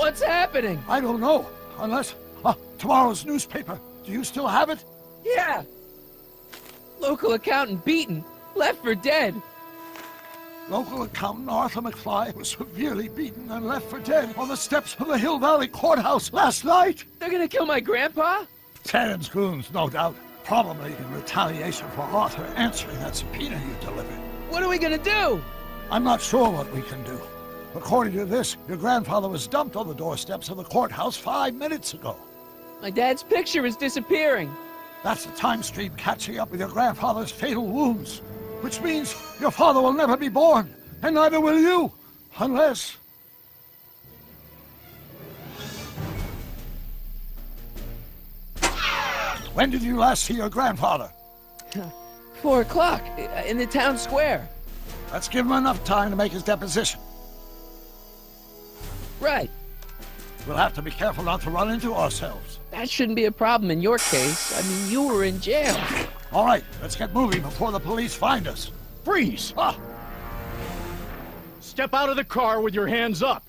What's happening? I don't know. Unless... tomorrow's newspaper. Do you still have it? Yeah. Local accountant beaten. Left for dead. Local accountant Arthur McFly was severely beaten and left for dead on the steps of the Hill Valley Courthouse last night. They're gonna kill my grandpa? Tannen's goons, no doubt. Probably in retaliation for Arthur answering that subpoena you delivered. What are we gonna do? I'm not sure what we can do. According to this, your grandfather was dumped on the doorsteps of the courthouse 5 minutes ago. My dad's picture is disappearing. That's the time stream catching up with your grandfather's fatal wounds. Which means your father will never be born, and neither will you, unless... When did you last see your grandfather? 4 o'clock, in the town square. Let's give him enough time to make his deposition. Right. We'll have to be careful not to run into ourselves. That shouldn't be a problem in your case. I mean, you were in jail. All right, let's get moving before the police find us. Freeze! Ah, Step out of the car with your hands up.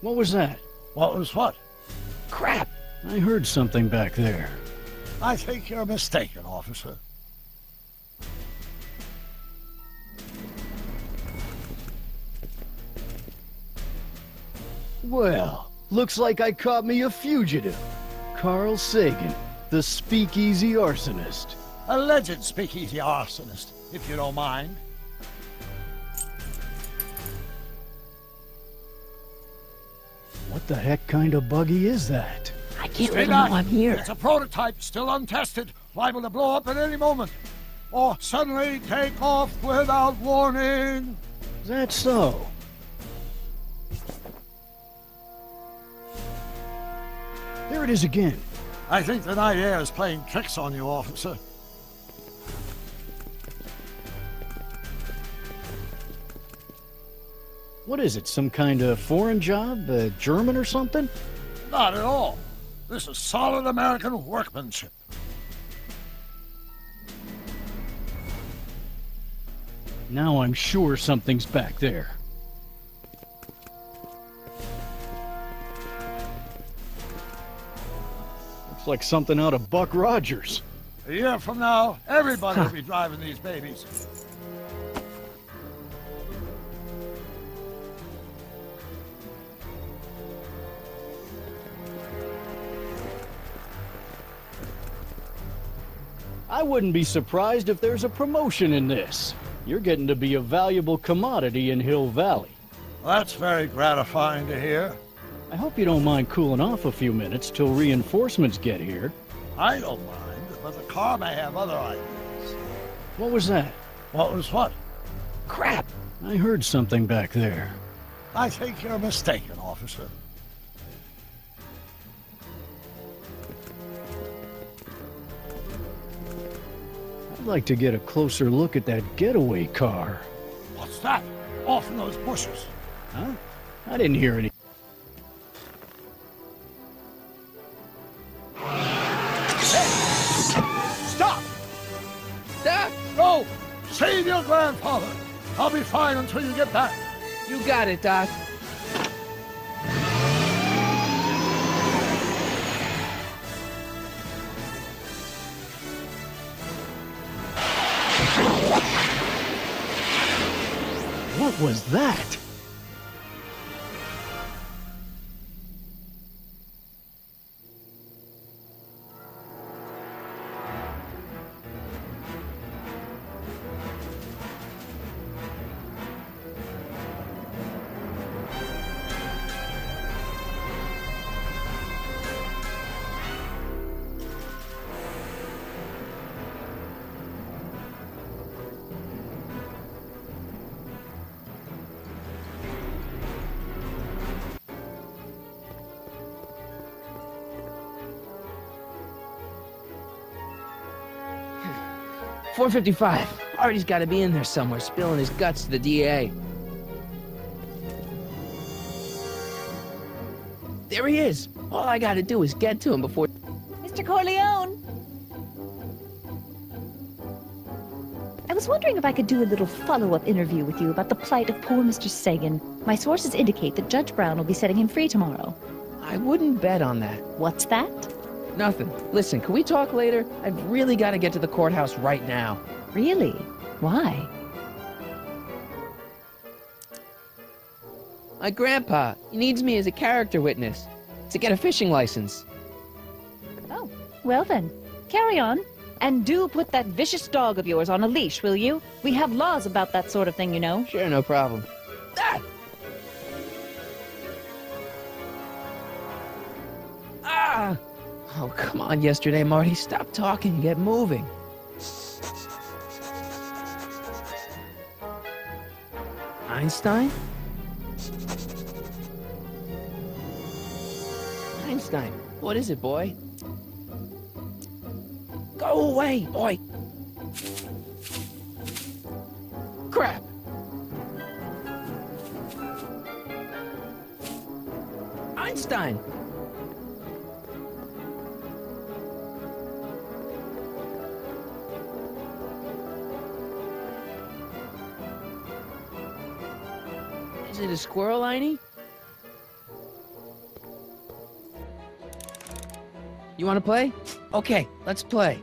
What was that? what was what? Crap! I heard something back there. I think you're mistaken, officer. Well, looks like I caught me a fugitive. Carl Sagan, the speakeasy arsonist. Alleged speakeasy arsonist, if you don't mind. What the heck kind of buggy is that? I can't Stay let him back. know I'm here. It's a prototype, still untested, liable to blow up at any moment. Or suddenly take off without warning. Is that so? There it is again. I think the night air is playing tricks on you, officer. What is it, some kind of foreign job? German or something? Not at all. This is solid American workmanship. Now I'm sure something's back there. Looks like something out of Buck Rogers. A year from now, everybody will be driving these babies. I wouldn't be surprised if there's a promotion in this. You're getting to be a valuable commodity in Hill Valley. That's very gratifying to hear. I hope you don't mind cooling off a few minutes till reinforcements get here. I don't mind, but the car may have other ideas. What was that? What was what? Crap! I heard something back there. I think you're mistaken, officer. I'd like to get a closer look at that getaway car. What's that? Off in those bushes. Huh? I didn't hear any. Stop! Doc, Go! Save your grandfather! I'll be fine until you get back. you got it, Doc. What was that? .455. Artie's got to be in there somewhere, spilling his guts to the DA. There he is. All I gotta do is get to him before... Mr. Corleone! I was wondering if I could do a little follow-up interview with you about the plight of poor Mr. Sagan. My sources indicate that Judge Brown will be setting him free tomorrow. I wouldn't bet on that. What's that? Nothing. Listen, can we talk later? I've really gotta get to the courthouse right now. Really? Why? My grandpa, he needs me as a character witness to get a fishing license. Oh, well then, carry on. And do put that vicious dog of yours on a leash, will you? We have laws about that sort of thing, you know. Sure, no problem. Ah! Ah! Oh, come on, yesterday, Marty. Stop talking and get moving. Einstein? Einstein, what is it, boy? Go away, boy! Crap! Einstein! Is it a squirrel, Einie? You want to play? Okay, let's play.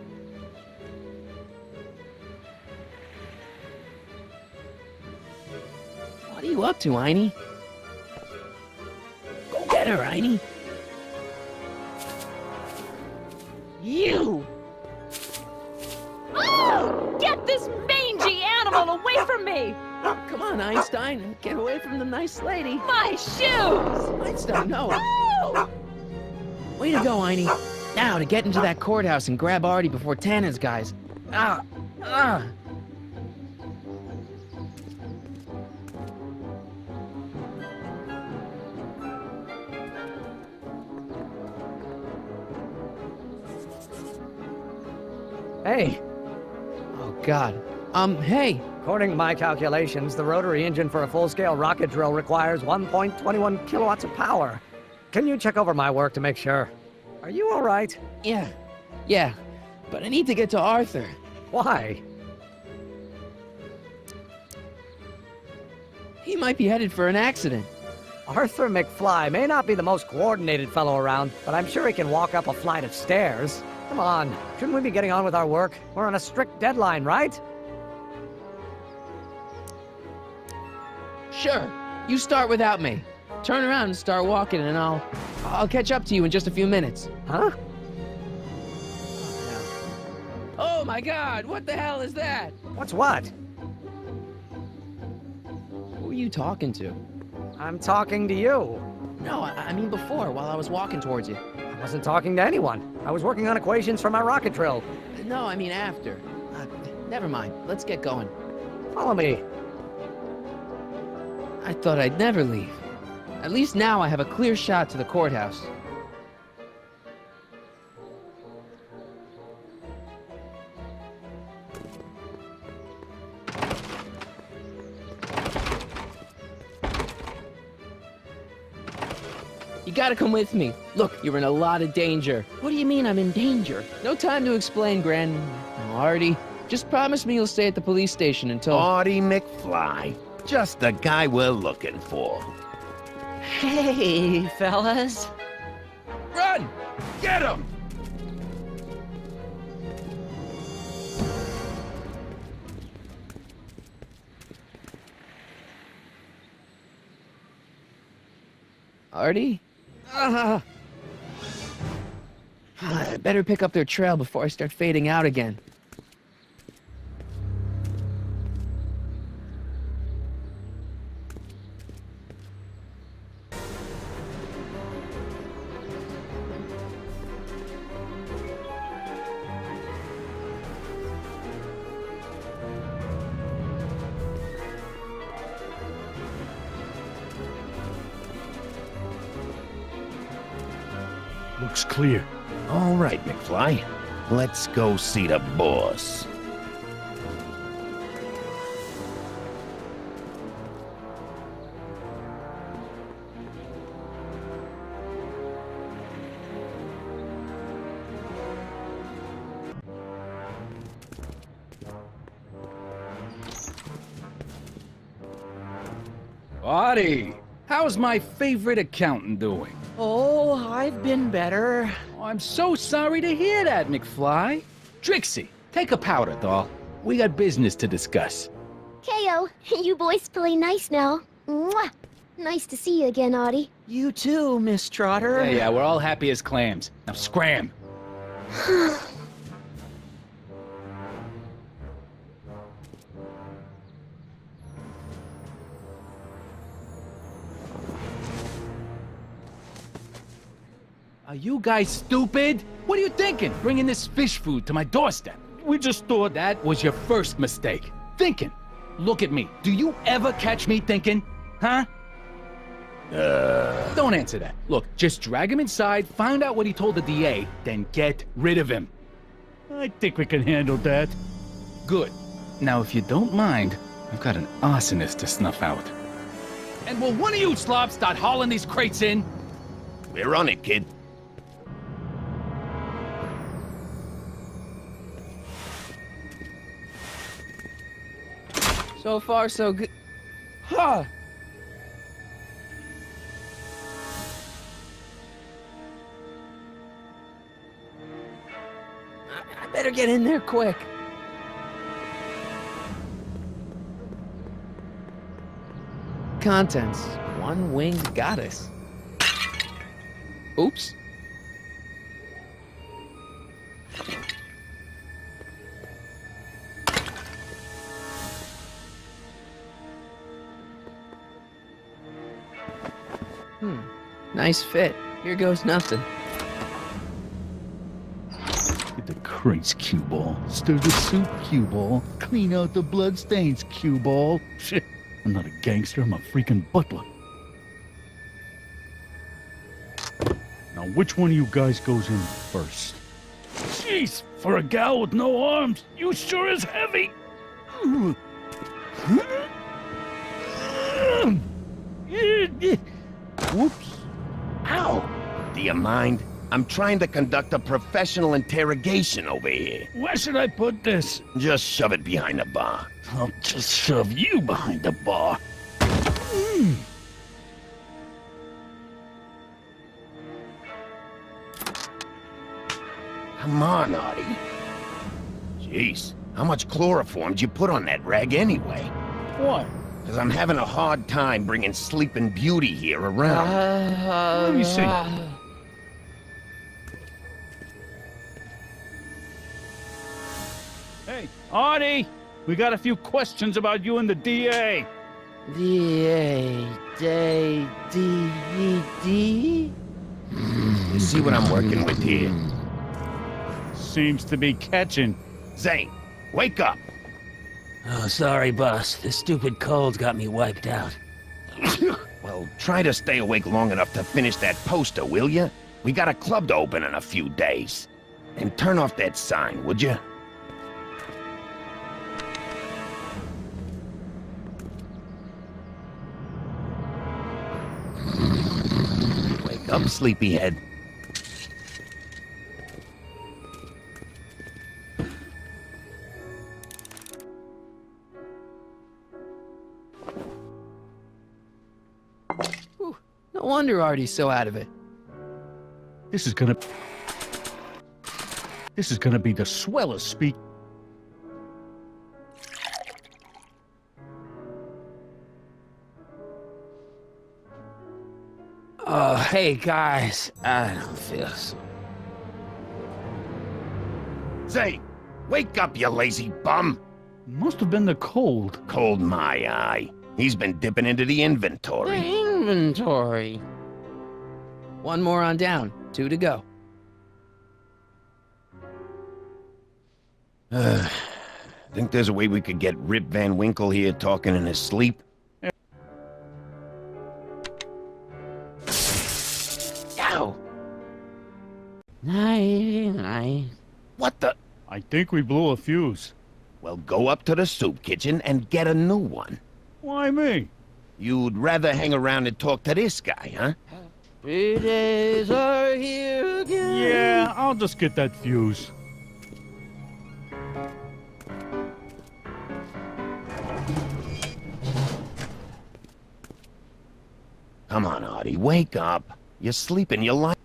What are you up to, Einie? Go get her, Einie. You! Oh! Get this mangy animal away from me! Come on, Einstein. Get away from the nice lady. My shoes! Einstein, no. Oh! Way to go, Einie. Now to get into that courthouse and grab Artie before Tana's guys. Ah! Ah! Hey, Oh, God. Hey! according to my calculations, the rotary engine for a full-scale rocket drill requires 1.21 kilowatts of power. Can you check over my work to make sure? Are you all right? Yeah. But I need to get to Arthur. Why? He might be headed for an accident. Arthur McFly may not be the most coordinated fellow around, but I'm sure he can walk up a flight of stairs. Come on, shouldn't we be getting on with our work? We're on a strict deadline, right? Sure. You start without me. Turn around and start walking, and I'll catch up to you in just a few minutes. Huh? Oh my God! What the hell is that? What's what? Who are you talking to? I'm talking to you. No, I mean before, while I was walking towards you. I wasn't talking to anyone. I was working on equations for my rocket drill. No, I mean after. Never mind. Let's get going. Follow me. I thought I'd never leave. At least now I have a clear shot to the courthouse. You gotta come with me. Look, you're in a lot of danger. What do you mean I'm in danger? No time to explain, Gran. No, Artie, just promise me you'll stay at the police station until... Artie McFly. Just the guy we're looking for. Hey, fellas. Run! Get him! Artie? I better pick up their trail before I start fading out again. Looks clear. All right, McFly. Let's go see the boss. Artie, how's my favorite accountant doing? Oh, I've been better. Oh, I'm so sorry to hear that, McFly. Trixie, take a powder, doll. We got business to discuss. KO, you boys play nice now. Mwah! Nice to see you again, Audie. You too, Miss Trotter. Yeah, we're all happy as clams. Now scram. Are you guys stupid? What are you thinking, bringing this fish food to my doorstep? We just thought that was your first mistake. Thinking. Look at me. Do you ever catch me thinking? Huh? Don't answer that. Look, just drag him inside, find out what he told the DA, then get rid of him. I think we can handle that. Good. Now, if you don't mind, I've got an arsonist to snuff out. And will one of you slobs start hauling these crates in? We're on it, kid. So far, so good. Huh. I better get in there quick. Contents. One winged goddess. Oops. Nice fit. Here goes nothing. Get the crates, cue ball. Stir the soup, cue ball. Clean out the bloodstains, cue ball. Shit, I'm not a gangster, I'm a freaking butler. Now, which one of you guys goes in first? Jeez, for a gal with no arms, you sure is heavy. Whoops. Ow! Do you mind? I'm trying to conduct a professional interrogation over here. Where should I put this? Just shove it behind the bar. I'll just shove you behind the bar. Come on, Artie. Jeez, how much chloroform did you put on that rag anyway? What? Because I'm having a hard time bringing Sleeping Beauty here around. Let me see. Hey, Artie! We got a few questions about you and the DA. D-A, D-D-D? You see what I'm working with here? Seems to be catching. Zane, wake up! Oh, sorry, boss. This stupid cold got me wiped out. Well, try to stay awake long enough to finish that poster, will you? We got a club to open in a few days. And turn off that sign, would you? Wake up, sleepyhead. No wonder Artie's so out of it. This is gonna be the swellest speak. Hey, guys. I don't feel so... Zane, wake up, you lazy bum! Must have been the cold. Cold my eye. He's been dipping into the inventory. Inventory. One more on down. 2 to go. Think there's a way we could get Rip Van Winkle here talking in his sleep? Ow! Night. What the? I think we blew a fuse. Well, go up to the soup kitchen and get a new one. Why me? You'd rather hang around and talk to this guy, huh? 3 days are here again. Yeah, I'll just get that fuse. Come on, Artie, wake up. You're sleeping your life.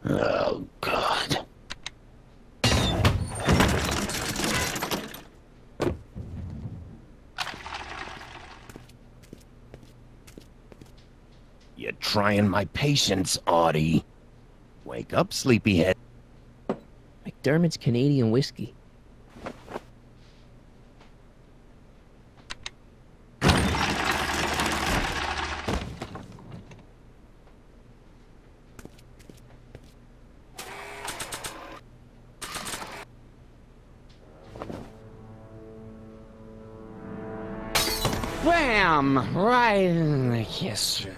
Oh, God. You're trying my patience, Artie. Wake up, sleepyhead. McDermott's Canadian whiskey. Wham! Right in the kisser.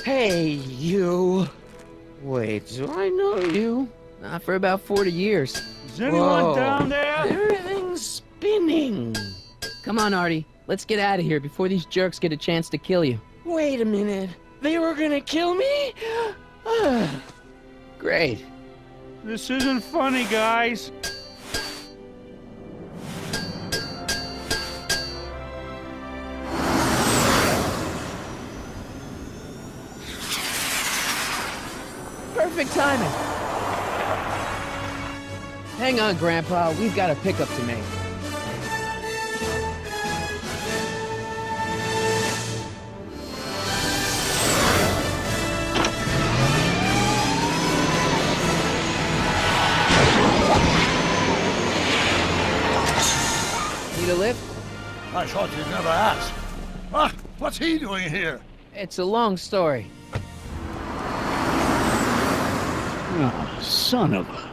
Hey, you. Wait, do I know you? Not for about 40 years. Is anyone down there? Everything's spinning. Come on, Artie. Let's get out of here before these jerks get a chance to kill you. Wait a minute. They were gonna kill me? Great. This isn't funny, guys. Perfect timing. Hang on, Grandpa. We've got a pickup to make. Need a lift? I thought you'd never ask. Ah, what's he doing here? It's a long story. Oh, son of a...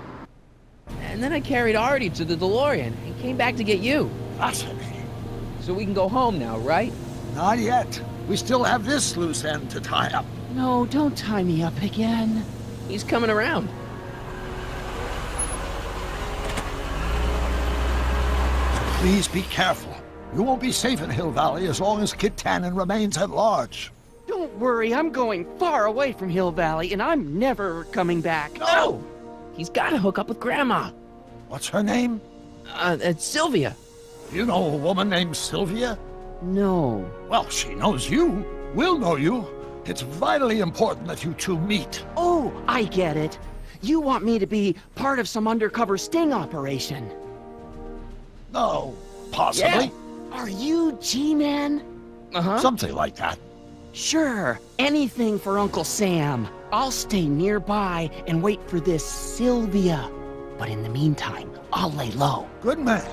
And then I carried Artie to the DeLorean and came back to get you. Fascinating. So we can go home now, right? Not yet. We still have this loose end to tie up. No, don't tie me up again. He's coming around. Please be careful. You won't be safe in Hill Valley as long as Kid Tannen remains at large. Don't worry, I'm going far away from Hill Valley, and I'm never coming back. No! He's got to hook up with Grandma. What's her name? It's Sylvia. You know a woman named Sylvia? No. Well, she knows you. We'll know you. It's vitally important that you two meet. Oh, I get it. You want me to be part of some undercover sting operation. No, possibly. Are you G-Man? Uh-huh. Something like that. Sure, anything for Uncle Sam. I'll stay nearby and wait for this Sylvia. But in the meantime, I'll lay low. Good man.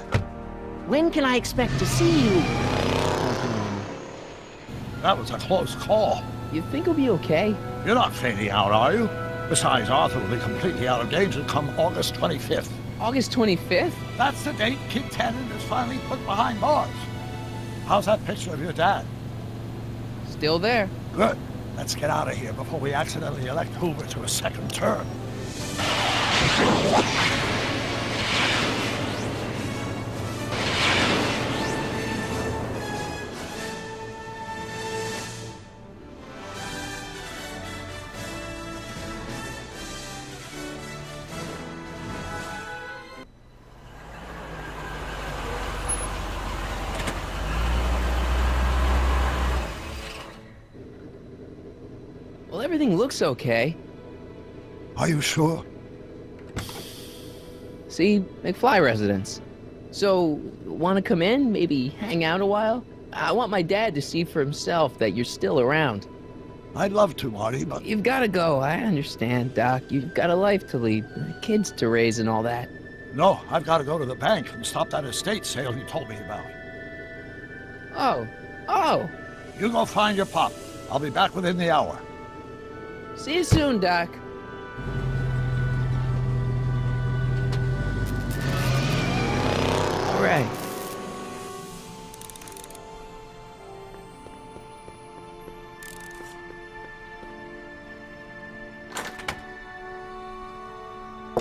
When can I expect to see you? That was a close call. You think he'll be okay? You're not fading out, are you? Besides, Arthur will be completely out of danger come August 25th. August 25th? That's the date Kid Tannen is finally put behind bars. How's that picture of your dad? Still there. Good. Let's get out of here before we accidentally elect Hoover to a second term. Well, everything looks okay. Are you sure? See, McFly residence. So, want to come in? Maybe hang out a while? I want my dad to see for himself that you're still around. I'd love to, Marty, but... You've got to go. I understand, Doc. You've got a life to lead, kids to raise and all that. No, I've got to go to the bank and stop that estate sale you told me about. Oh. You go find your pop. I'll be back within the hour. See you soon, Doc. All right.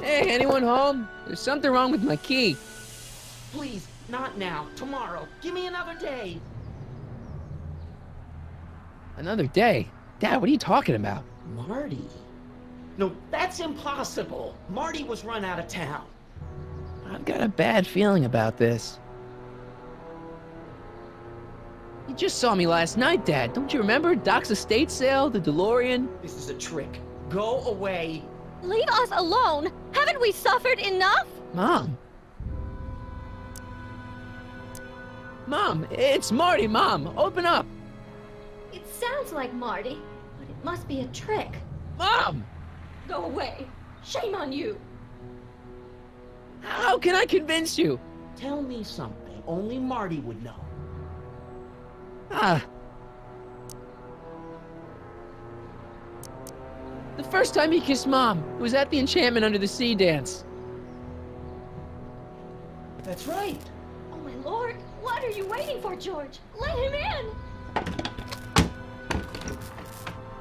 Hey, anyone home? There's something wrong with my key. Please, not now. Tomorrow. Give me another day. Another day? Dad, what are you talking about? Marty? No, that's impossible. Marty was run out of town. I've got a bad feeling about this. You just saw me last night, Dad. Don't you remember? Doc's estate sale, the DeLorean. This is a trick. Go away. Leave us alone! Haven't we suffered enough? Mom. Mom, it's Marty, Mom. Open up. It sounds like Marty, but it must be a trick. Mom! Go away. Shame on you. How can I convince you? Tell me something only Marty would know. The first time he kissed Mom, it was at the Enchantment Under the Sea dance. That's right. Oh my lord! What are you waiting for, George? Let him in!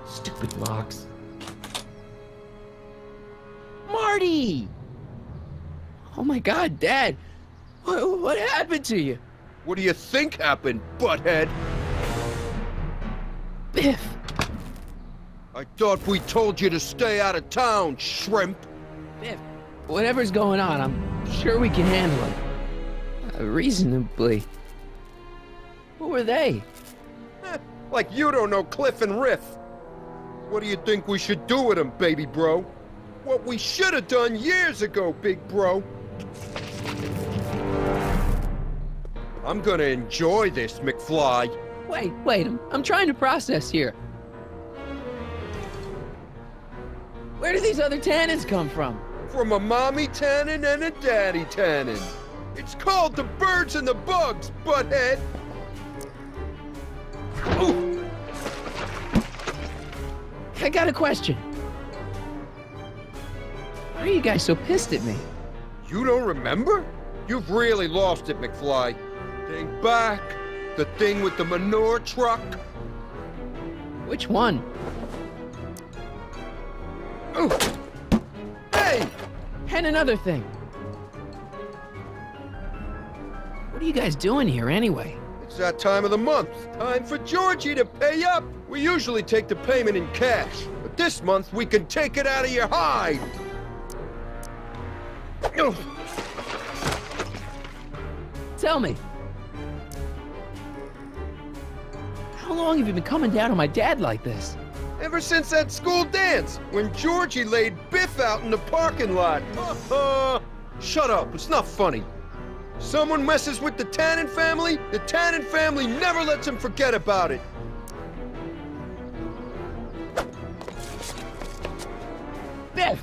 Stupid locks. Marty! Oh my God, Dad. What happened to you? What do you think happened, butthead? Biff. I thought we told you to stay out of town, shrimp. Biff, whatever's going on, I'm sure we can handle it. Reasonably. Who were they? Like you don't know Cliff and Riff. What do you think we should do with them, baby bro? What we should have done years ago, big bro. I'm gonna enjoy this, McFly. Wait, I'm trying to process here. Where do these other tannins come from? From a mommy tannin and a daddy tannin. It's called the birds and the bugs, butthead. Ooh. I got a question. Why are you guys so pissed at me? You don't remember? You've really lost it, McFly. Think back. The thing with the manure truck. Which one? Ooh. Hey! And another thing. What are you guys doing here anyway? It's that time of the month. Time for Georgie to pay up. We usually take the payment in cash, but this month we can take it out of your hide. Ugh. Tell me. How long have you been coming down on my dad like this? Ever since that school dance, when Georgie laid Biff out in the parking lot. Shut up, it's not funny. Someone messes with the Tannen family, the Tannen family never lets him forget about it. Biff!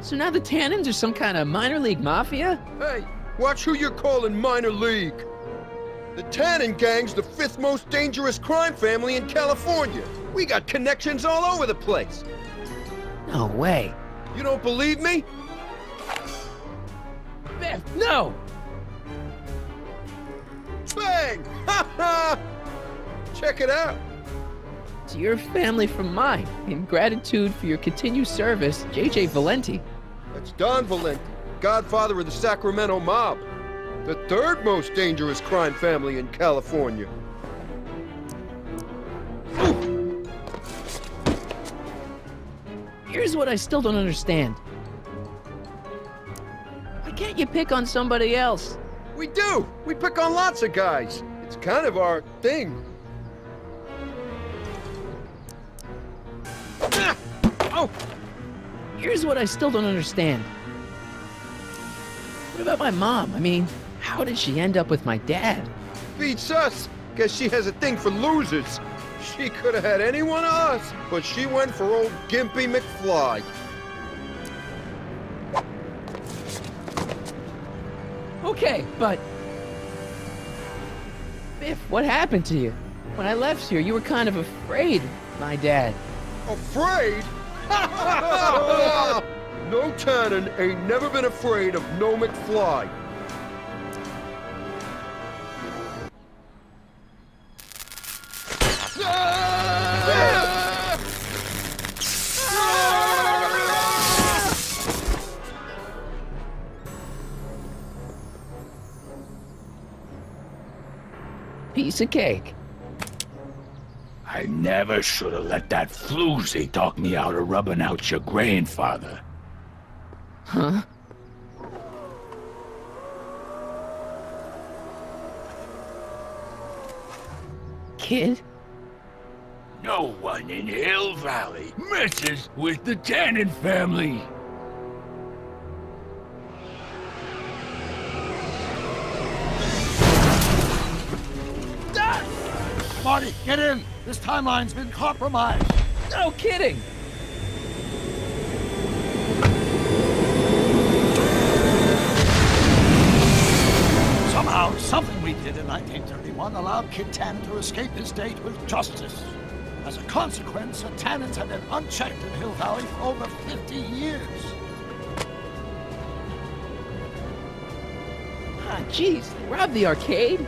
So now the Tannins are some kind of minor league mafia? Hey, watch who you're calling minor league. The Tannen gang's the 5th most dangerous crime family in California. We got connections all over the place. No way. You don't believe me? Biff, no! Bang! Ha ha! Check it out. To your family from mine, in gratitude for your continued service, J.J. Valenti. That's Don Valenti, godfather of the Sacramento mob. The 3rd most dangerous crime family in California. Ooh. Here's what I still don't understand. Why can't you pick on somebody else? We do! We pick on lots of guys. It's kind of our thing. Ah! Oh! Here's what I still don't understand. What about my mom? I mean, how did she end up with my dad? Beats us. Guess she has a thing for losers. She could have had any one of us, but she went for old Gimpy McFly. Okay, but... Biff, what happened to you? When I left here, you were kind of afraid, my dad. Afraid? No Tannen ain't never been afraid of no McFly. Piece of cake. I never should have let that floozy talk me out of rubbing out your grandfather. Huh? Kid? No one in Hill Valley messes with the Tannen family. Marty, get in! This timeline's been compromised! No kidding! Somehow, something we did in 1931 allowed Kid Tannen to escape his date with justice. As a consequence, the Tannens have been unchecked in Hill Valley for over 50 years. Ah, jeez, they robbed the arcade?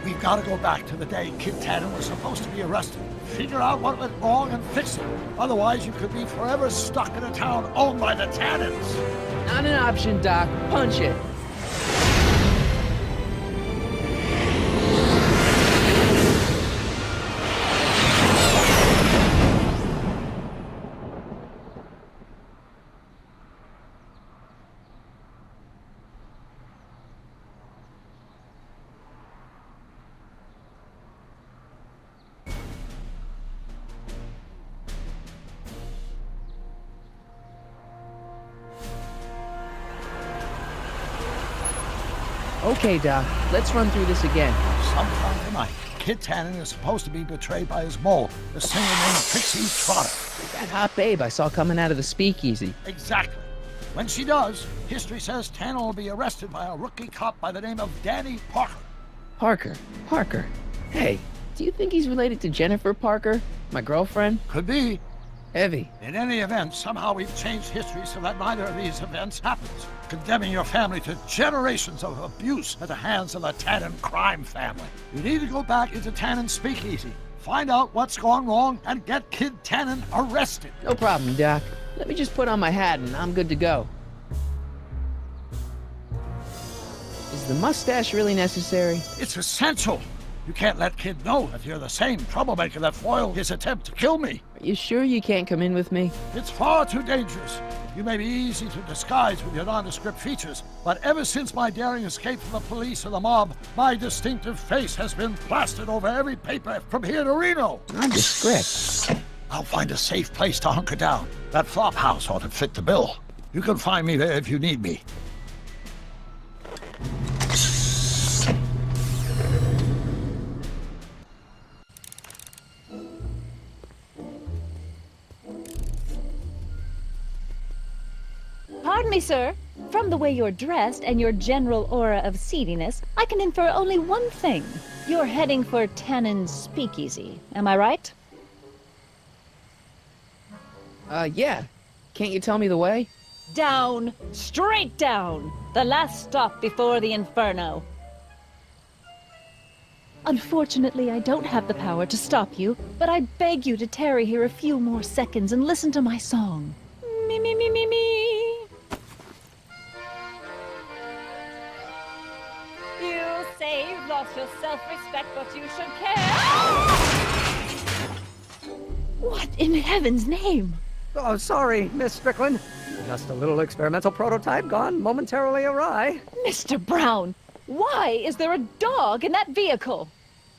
We've got to go back to the day Kid Tannen was supposed to be arrested. Figure out what went wrong and fix it. Otherwise, you could be forever stuck in a town owned by the Tannens. Not an option, Doc. Punch it. Okay, Doc. Let's run through this again. Sometime tonight, Kid Tannen is supposed to be betrayed by his mole, the singer named Trixie Trotter. That hot babe I saw coming out of the speakeasy. Exactly. When she does, history says Tannen will be arrested by a rookie cop by the name of Danny Parker. Parker. Hey, do you think he's related to Jennifer Parker, my girlfriend? Could be. Heavy. In any event, somehow we've changed history so that neither of these events happens, condemning your family to generations of abuse at the hands of the Tannen crime family. You need to go back into Tannen's speakeasy, find out what's gone wrong, and get Kid Tannen arrested. No problem, Doc. Let me just put on my hat and I'm good to go. Is the mustache really necessary? It's essential. You can't let Kid know that you're the same troublemaker that foiled his attempt to kill me. Are you sure you can't come in with me? It's far too dangerous. You may be easy to disguise with your nondescript features, but ever since my daring escape from the police and the mob, my distinctive face has been plastered over every paper from here to Reno. Nondescript? I'll find a safe place to hunker down. That flop house ought to fit the bill. You can find me there if you need me. Pardon me, sir. From the way you're dressed and your general aura of seediness, I can infer only one thing. You're heading for Tannen's speakeasy. Am I right? Yeah. Can't you tell me the way? Down. Straight down. The last stop before the Inferno. Unfortunately, I don't have the power to stop you, but I beg you to tarry here a few more seconds and listen to my song. Me, me, me, me, me. You say you've lost your self-respect, but you should care. What in heaven's name? Oh, sorry, Miss Strickland. Just a little experimental prototype gone momentarily awry. Mr. Brown, why is there a dog in that vehicle?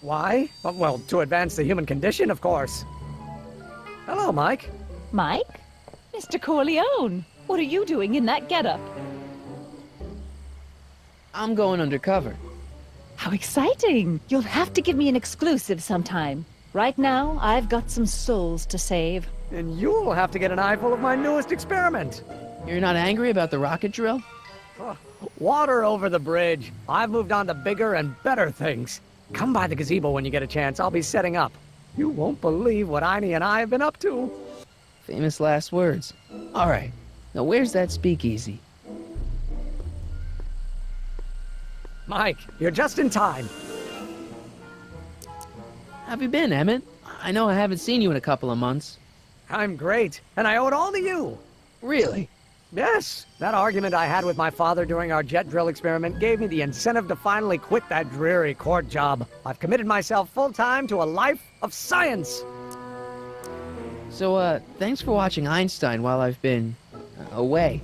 Why? Well, to advance the human condition, of course. Hello, Mike. Mike? Mr. Corleone, what are you doing in that getup? I'm going undercover. How exciting! You'll have to give me an exclusive sometime. Right now, I've got some souls to save. And you'll have to get an eyeful of my newest experiment. You're not angry about the rocket drill? Oh, water over the bridge. I've moved on to bigger and better things. Come by the gazebo when you get a chance. I'll be setting up. You won't believe what Einie and I have been up to. Famous last words. All right. Now where's that speakeasy? Mike, you're just in time. How have you been, Emmett? I know I haven't seen you in a couple of months. I'm great, and I owe it all to you. Really? Yes, that argument I had with my father during our jet drill experiment gave me the incentive to finally quit that dreary court job. I've committed myself full-time to a life of science. So, thanks for watching Einstein while I've been away.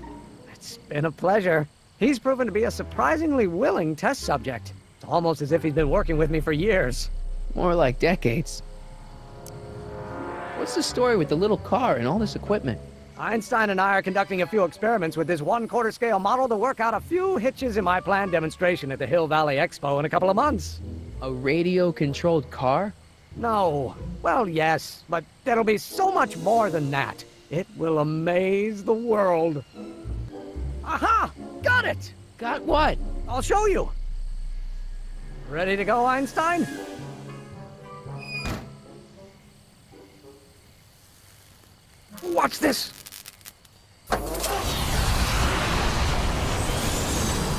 It's been a pleasure. He's proven to be a surprisingly willing test subject. It's almost as if he's been working with me for years. More like decades. What's the story with the little car and all this equipment? Einstein and I are conducting a few experiments with this 1/4 scale model to work out a few hitches in my planned demonstration at the Hill Valley Expo in a couple of months. A radio-controlled car? No. Well, yes, but it'll be so much more than that. It will amaze the world. Aha! Got it! Got what? I'll show you. Ready to go, Einstein? Watch this!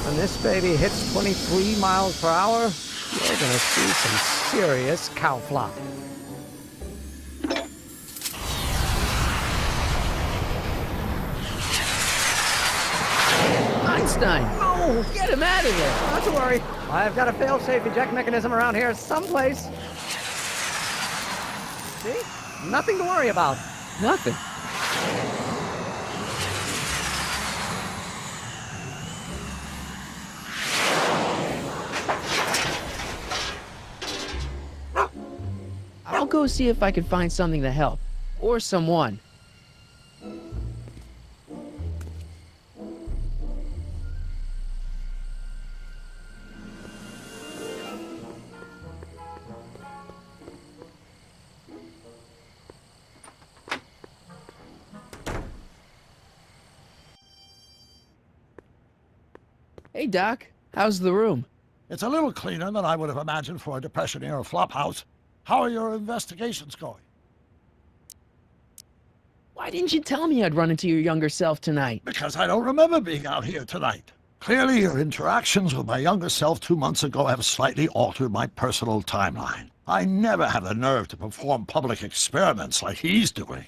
When this baby hits 23 miles per hour, you're gonna see some serious cow flop. Einstein! Oh, Get him out of there! not to worry. I've got a fail-safe eject mechanism around here someplace. See? Nothing to worry about. Nothing. I'll go see if I can find something to help. Or someone. Hey, Doc. How's the room? It's a little cleaner than I would have imagined for a Depression-era flophouse. How are your investigations going? Why didn't you tell me I'd run into your younger self tonight? Because I don't remember being out here tonight. Clearly, your interactions with my younger self 2 months ago have slightly altered my personal timeline. I never have the nerve to perform public experiments like he's doing.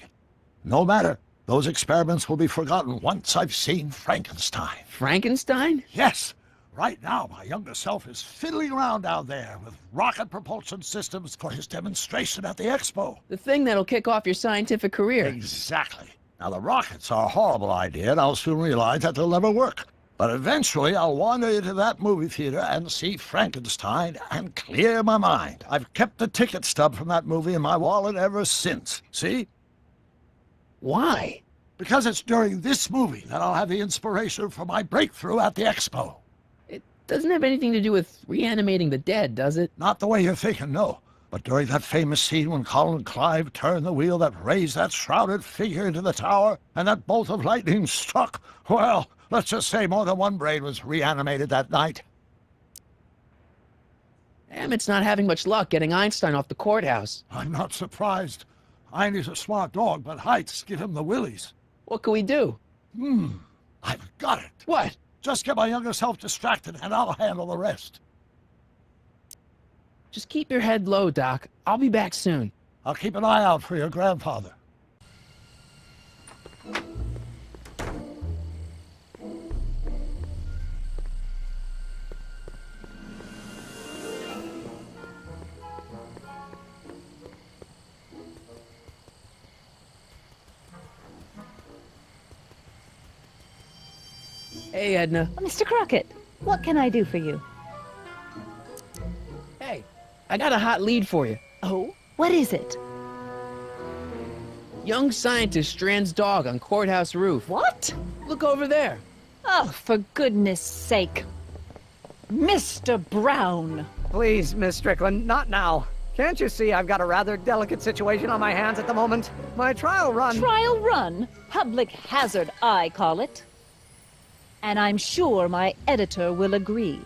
No matter. Those experiments will be forgotten once I've seen Frankenstein. Frankenstein? Yes. Right now, my younger self is fiddling around down there with rocket propulsion systems for his demonstration at the expo. The thing that'll kick off your scientific career. Exactly. Now, the rockets are a horrible idea, and I'll soon realize that they'll never work. But eventually, I'll wander into that movie theater and see Frankenstein and clear my mind. I've kept the ticket stub from that movie in my wallet ever since. See? Why? Because it's during this movie that I'll have the inspiration for my breakthrough at the expo. It doesn't have anything to do with reanimating the dead, does it? Not the way you're thinking, no. But during that famous scene when Colin Clive turned the wheel that raised that shrouded figure into the tower, and that bolt of lightning struck, well, let's just say more than one brain was reanimated that night. Ammit's not having much luck getting Einstein off the courthouse. I'm not surprised. Einstein's a smart dog, but heights give him the willies. What can we do? I've got it. What? Just get my younger self distracted, and I'll handle the rest. Just keep your head low, Doc. I'll be back soon. I'll keep an eye out for your grandfather. Hey, Edna. Mr. Crockett, what can I do for you? Hey, I got a hot lead for you. Oh? What is it? Young scientist strands dog on courthouse roof. What? Look over there. Oh, for goodness sake. Mr. Brown! Please, Miss Strickland, not now. Can't you see I've got a rather delicate situation on my hands at the moment? My trial run... Trial run? Public hazard, I call it. And I'm sure my editor will agree.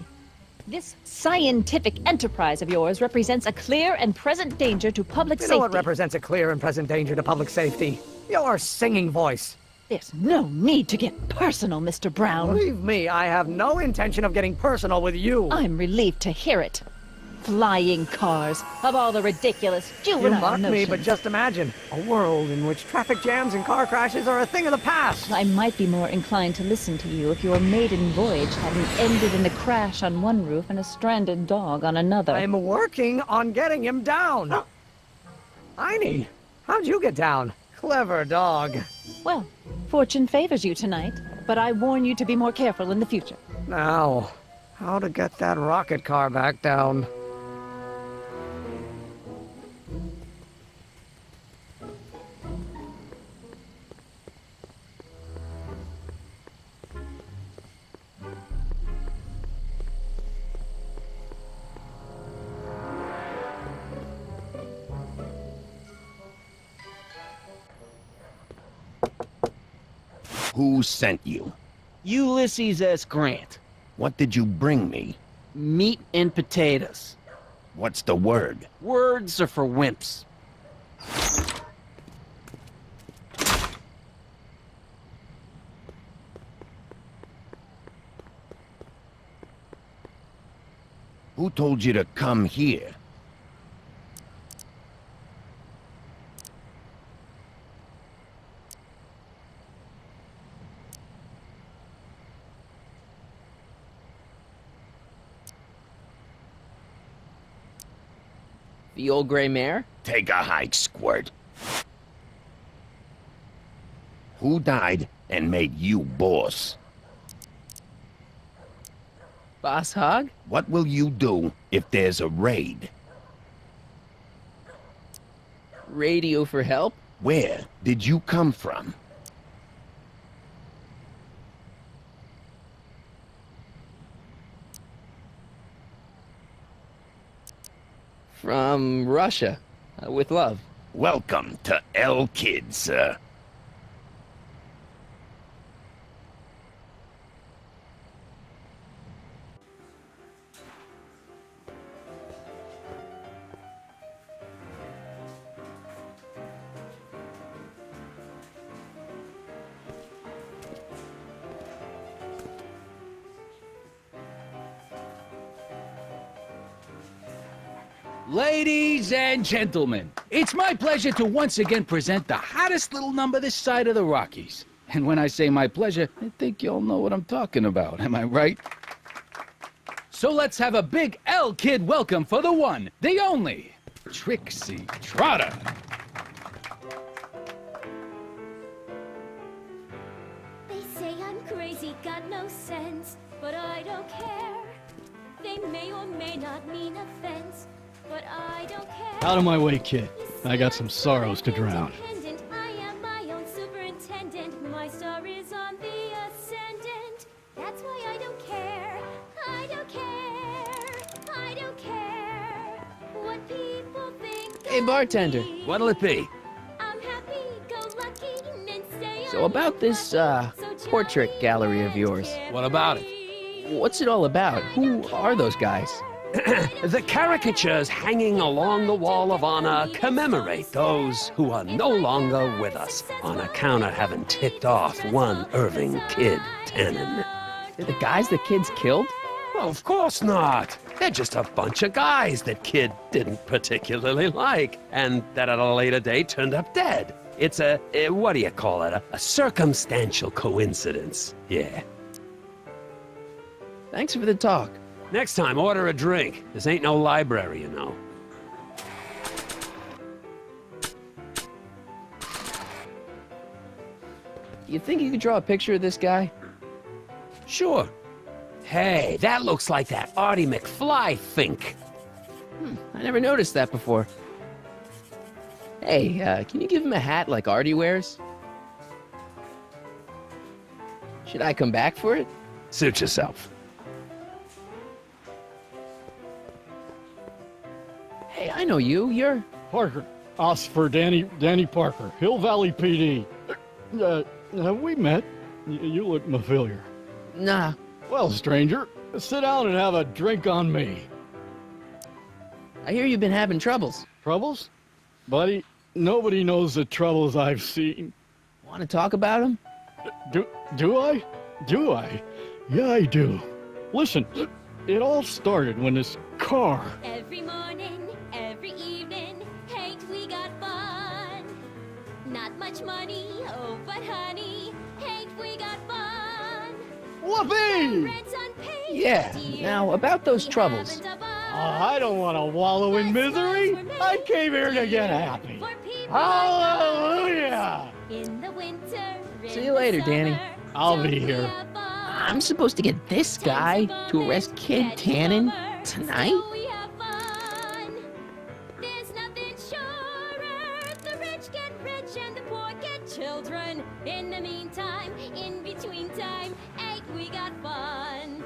This scientific enterprise of yours represents a clear and present danger to public safety. You know what represents a clear and present danger to public safety? Your singing voice. There's no need to get personal, Mr. Brown. Believe me, I have no intention of getting personal with you. I'm relieved to hear it. Flying cars, of all the ridiculous You juvenile mock me, but notions. just imagine a world in which traffic jams and car crashes are a thing of the past. I might be more inclined to listen to you if your maiden voyage hadn't ended in a crash on one roof and a stranded dog on another. I'm working on getting him down. Einie, how'd you get down? Clever dog. Well, fortune favors you tonight, but I warn you to be more careful in the future. Now, how to get that rocket car back down? Who sent you? Ulysses S. Grant. What did you bring me? Meat and potatoes. What's the word? Words are for wimps. Who told you to come here? The old gray mare? Take a hike, Squirt. Who died and made you boss? Boss Hog? What will you do if there's a raid? Radio for help? Where did you come from? From Russia. With love. Welcome to El Kid, sir. Ladies and gentlemen, it's my pleasure to once again present the hottest little number this side of the Rockies. And when I say my pleasure, I think y'all know what I'm talking about, am I right? So let's have a big El Kid welcome for the one, the only, Trixie Trotter. They say I'm crazy, got no sense, but I don't care. They may or may not mean offense, but I don't care. Out of my way, kid. I got some sorrows to drown. I am my own superintendent. My star is on the ascendant. That's why I don't care. I don't care. I don't care what people think. Hey, bartender. What'll it be? I'm happy, go lucky, and stay So about this, portrait gallery of yours. What about it? What's it all about? Who are those guys? The caricatures hanging along the wall of honor commemorate those who are no longer with us on account of having ticked off one Irving Kid Tannen. They're the guys the kids killed? Well, of course not. They're just a bunch of guys that Kid didn't particularly like, and that at a later date turned up dead. It's what do you call it? A circumstantial coincidence. Yeah. Thanks for the talk. Next time, order a drink. This ain't no library, you know. You think you could draw a picture of this guy? Sure. Hey, that looks like that Artie McFly think. I never noticed that before. Hey, can you give him a hat like Artie wears? Should I come back for it? Suit yourself. Hey, I know you. You're... Parker. Oscar Danny Parker. Hill Valley PD. Have we met? You look familiar. Nah. Well, stranger, sit down and have a drink on me. I hear you've been having troubles. Troubles? Buddy, nobody knows the troubles I've seen. Want to talk about them? Do I? Do I? Yeah, I do. Listen, It all started when this car... Every morning, every evening, ain't we got fun? Not much money, oh, but honey, ain't we got fun? Whoopee! Rent's unpaid, Yeah, dear. now about those We troubles. haven't a bun. I don't want to wallow in misery. I came here to get happy. For people Hallelujah! in the winter, See in you the later, Danny. summer, I'll don't be we here. have fun? I'm supposed to get this guy to arrest Kid Tannen tonight? So we have fun. There's nothing surer. The rich get rich and the poor get children. In the meantime, in between time, ain't we got fun?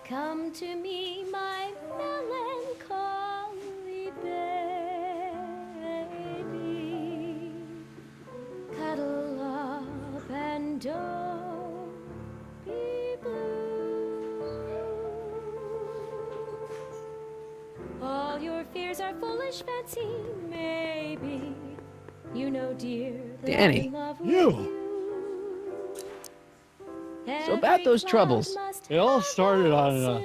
Come to me, my melancholy baby. Cuddle up and don't be blue. All your fears are foolish fancy, maybe. You know, dear, that Danny. I'm in love with You. So about those troubles. It all started on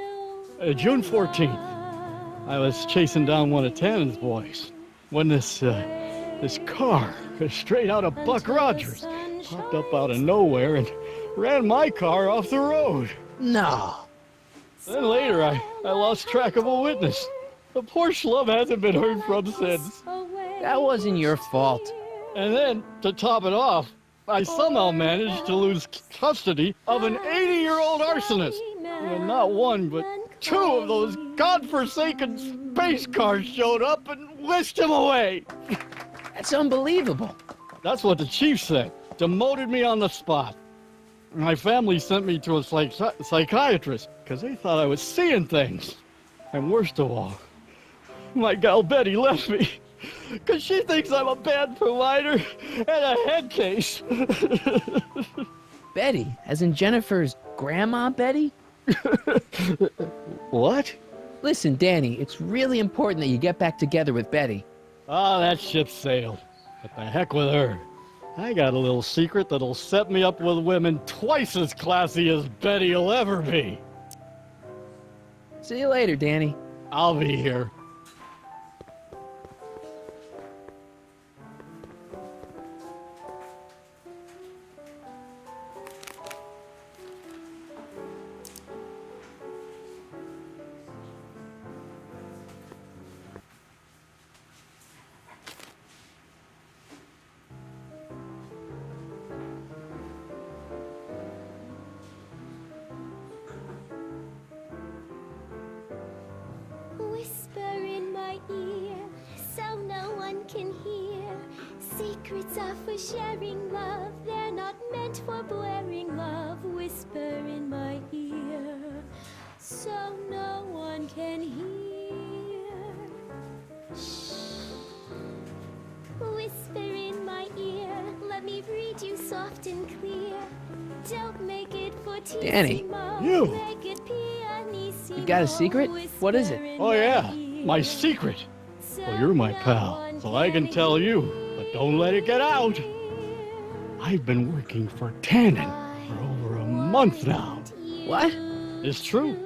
June 14th. I was chasing down one of Tannen's boys when this car, straight out of Buck Rogers, popped up out of nowhere and ran my car off the road. No. Then later, I lost track of a witness. The poor schlub hasn't been heard from since. That wasn't your fault. And then, to top it off, I somehow managed to lose custody of an 80-year-old arsonist. And not one, but two of those godforsaken space cars showed up and whisked him away. That's unbelievable. That's what the chief said. Demoted me on the spot. My family sent me to a psychiatrist because they thought I was seeing things. And worst of all, my gal Betty left me. Because she thinks I'm a bad provider and a head case. Betty, as in Jennifer's grandma Betty? What? Listen, Danny, it's really important that you get back together with Betty. Ah, that ship sailed. But the heck with her. I got a little secret that'll set me up with women twice as classy as Betty'll ever be. See you later, Danny. I'll be here. Whisper in my ear, so no one can hear. Secrets are for sharing love, they're not meant for blaring love. Whisper in my ear, so no one can hear. Shh. Whisper in my ear, let me read you soft and clear. Don't make it fortissimo. Danny. You. Make it pianissimo. You got a secret? What is it? Oh yeah, my secret. Well, you're my pal, so I can tell you, but don't let it get out. I've been working for Tannen for over a month now. What? It's true.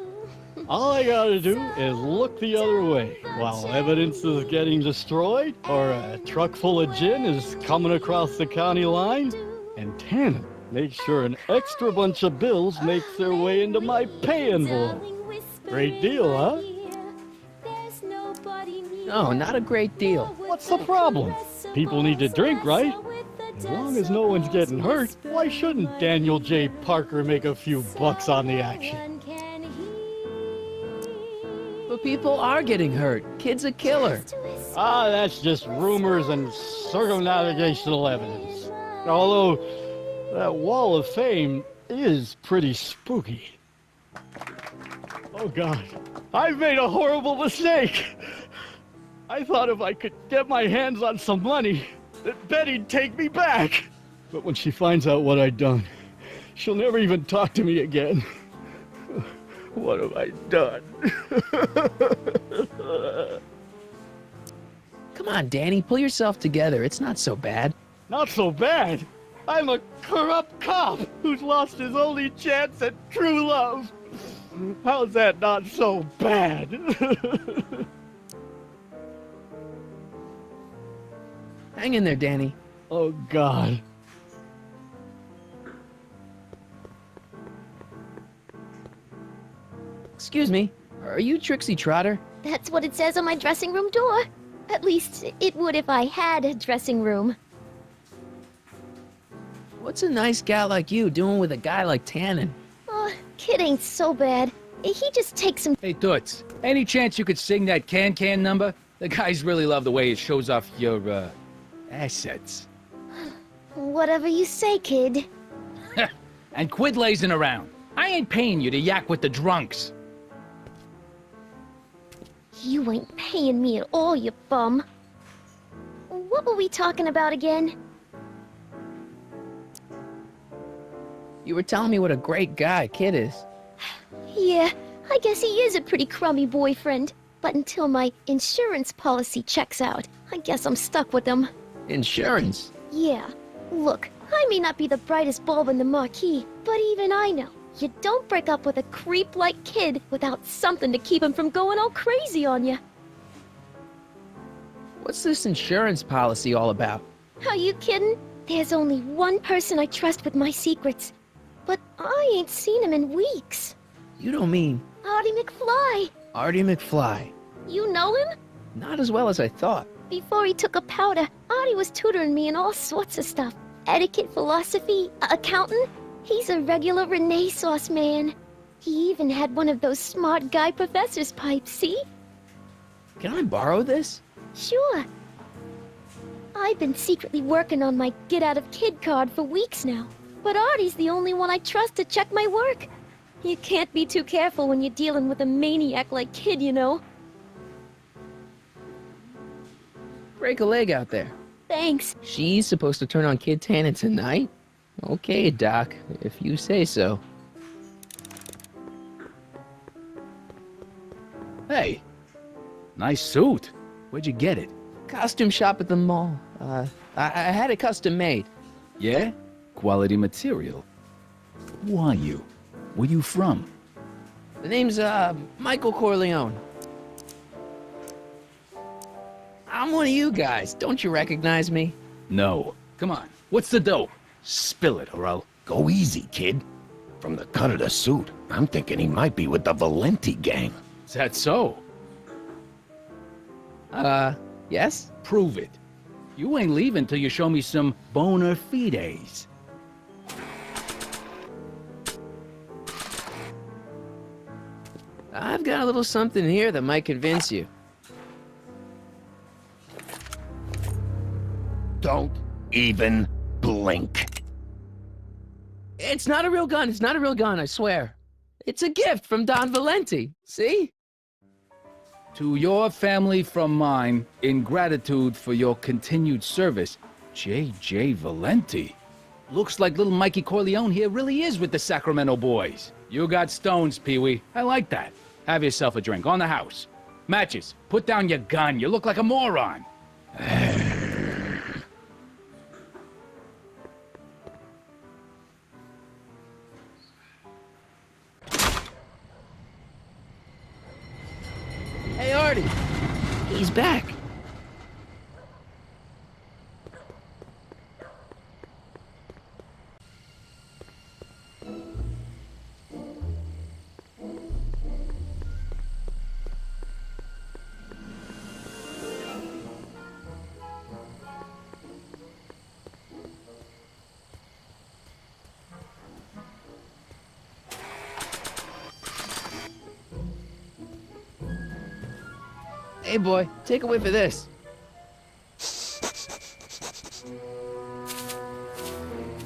All I gotta do is look the other way while evidence is getting destroyed or a truck full of gin is coming across the county line, and Tannen makes sure an extra bunch of bills makes their way into my pay envelope. Great deal, huh? No, not a great deal. What's the problem? People need to drink, right? As long as no one's getting hurt, why shouldn't Daniel J. Parker make a few bucks on the action? But people are getting hurt. Kid's a killer. Ah, that's just rumors and circumnavigational evidence. Although, that wall of fame is pretty spooky. Oh God, I've made a horrible mistake. I thought if I could get my hands on some money, that Betty'd take me back. But when she finds out what I'd done, she'll never even talk to me again. What have I done? Come on, Danny, pull yourself together. It's not so bad. Not so bad. I'm a corrupt cop who's lost his only chance at true love. How's that not so bad? Hang in there, Danny. Oh, God. Excuse me, are you Trixie Trotter? That's what it says on my dressing room door. At least, it would if I had a dressing room. What's a nice gal like you doing with a guy like Tannen? Oh, kid ain't so bad. He just takes some... Hey, Toots, any chance you could sing that can number? The guys really love the way it shows off your, assets. Whatever you say, kid. And quit lazing around. I ain't paying you to yak with the drunks. You ain't paying me at all, you bum. What were we talking about again? You were telling me what a great guy Kid is. Yeah, I guess he is a pretty crummy boyfriend. But until my insurance policy checks out, I guess I'm stuck with him. Insurance? Yeah. Look, I may not be the brightest bulb in the marquee, but even I know you don't break up with a creep like Kid without something to keep him from going all crazy on you. What's this insurance policy all about? Are you kidding? There's only one person I trust with my secrets. But I ain't seen him in weeks. You don't mean... Artie McFly. Artie McFly. You know him? Not as well as I thought. Before he took a powder, Artie was tutoring me in all sorts of stuff. Etiquette, philosophy, accounting. He's a regular Renaissance man. He even had one of those smart guy professor's pipes, see? Can I borrow this? Sure. I've been secretly working on my Get Out of Kid card for weeks now. But Artie's the only one I trust to check my work. You can't be too careful when you're dealing with a maniac like Kid, you know. Break a leg out there. Thanks. She's supposed to turn on Kid Tannen tonight? Okay, Doc, if you say so. Hey, nice suit. Where'd you get it? Costume shop at the mall. I had it custom made. Yeah? Quality material. Who are you? Where you from? The name's, Michael Corleone. I'm one of you guys. Don't you recognize me? No. Come on. What's the dope? Spill it, or I'll... Go easy, kid. From the cut of the suit, I'm thinking he might be with the Valenti gang. Is that so? Yes? Prove it. You ain't leaving till you show me some bona fides. I've got a little something here that might convince you. Don't even blink. It's not a real gun. It's not a real gun, I swear. It's a gift from Don Valenti. See? To your family from mine, in gratitude for your continued service, J.J. Valenti. Looks like little Mikey Corleone here really is with the Sacramento boys. You got stones, Pee-wee. I like that. Have yourself a drink on the house. Matches, put down your gun. You look like a moron. Hey, Artie. He's back. Hey, boy, take a whiff of this.